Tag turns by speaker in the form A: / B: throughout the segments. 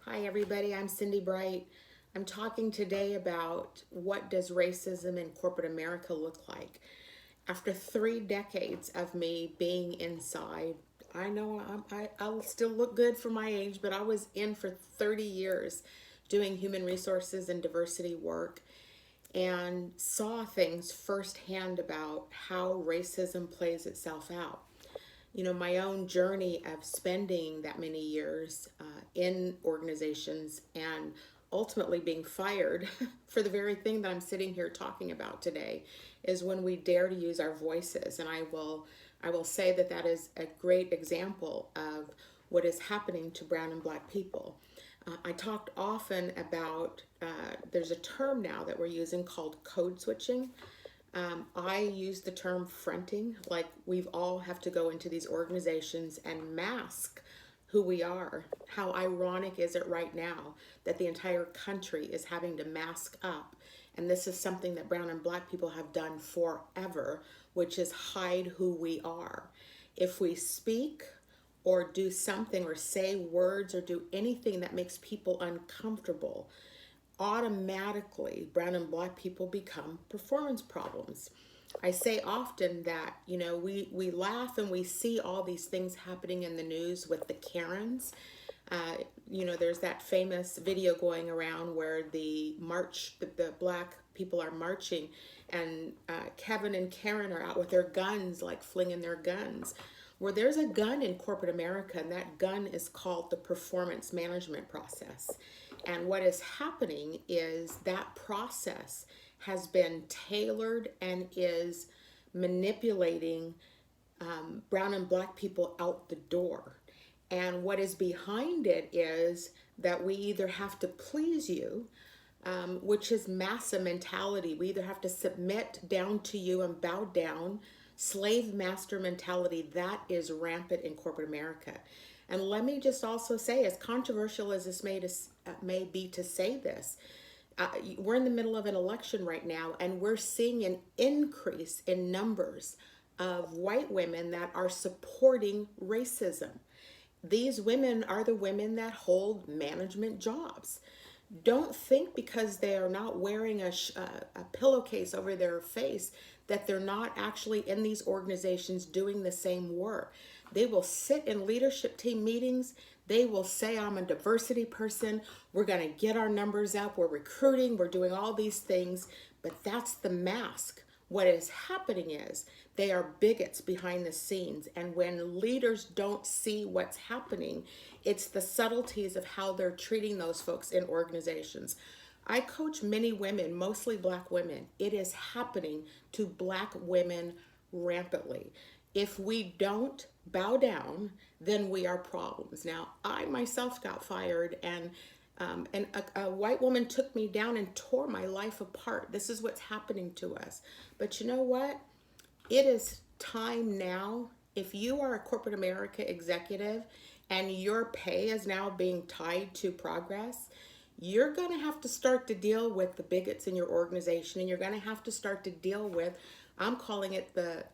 A: Hi everybody, I'm Cindy Bright. I'm talking today about what does racism in corporate America look like. After 3 decades of me being inside, I know I'll still look good for my age, but I was in for 30 years doing human resources and diversity work and saw things firsthand about how racism plays itself out. My own journey of spending that many years in organizations and ultimately being fired for the very thing that I'm sitting here talking about today is when we dare to use our voices. And I will say that that is a great example of what is happening to brown and black people. I talked often about, there's a term now that we're using called code switching. I use the term fronting, like we've all have to go into these organizations and mask who we are. How ironic is it right now that the entire country is having to mask up? And this is something that brown and black people have done forever, which is hide who we are. If we speak or do something or say words or do anything that makes people uncomfortable, automatically brown and black people become performance problems. I say often that, we laugh and we see all these things happening in the news with the Karens. There's that famous video going around where the black people are marching, and Kevin and Karen are out with their guns, like flinging their guns. Where there's a gun in corporate America, and that gun is called the performance management process. And what is happening is that process has been tailored and is manipulating brown and black people out the door. And what is behind it is that we either have to please you, which is massa mentality. We either have to submit down to you and bow down, slave master mentality. That is rampant in corporate America. And let me just also say, as controversial as this may be to say this, we're in the middle of an election right now, and we're seeing an increase in numbers of white women that are supporting racism. These women are the women that hold management jobs. Don't think because they are not wearing a pillowcase over their face that they're not actually in these organizations doing the same work. They will sit in leadership team meetings. They will say, I'm a diversity person. We're going to get our numbers up. We're recruiting. We're doing all these things. But that's the mask. What is happening is they are bigots behind the scenes. And when leaders don't see what's happening, it's the subtleties of how they're treating those folks in organizations. I coach many women, mostly black women. It is happening to black women rampantly. If we don't bow down, then we are problems. Now, I myself got fired, and a white woman took me down and tore my life apart. This is what's happening to us. But you know what? It is time now. If you are a corporate America executive and your pay is now being tied to progress, you're going to have to start to deal with the bigots in your organization, and you're going to have to start to deal with, I'm calling it the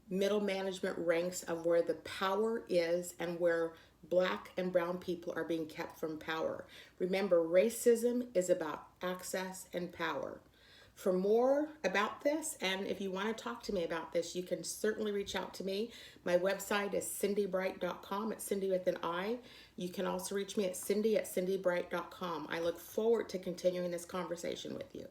A: middle management ranks of where the power is and where black and brown people are being kept from power. Remember, racism is about access and power. For more about this, and if you want to talk to me about this, you can certainly reach out to me. My website is cindybright.com. It's Cindy with an I. You can also reach me at cindy@cindybright.com. I look forward to continuing this conversation with you.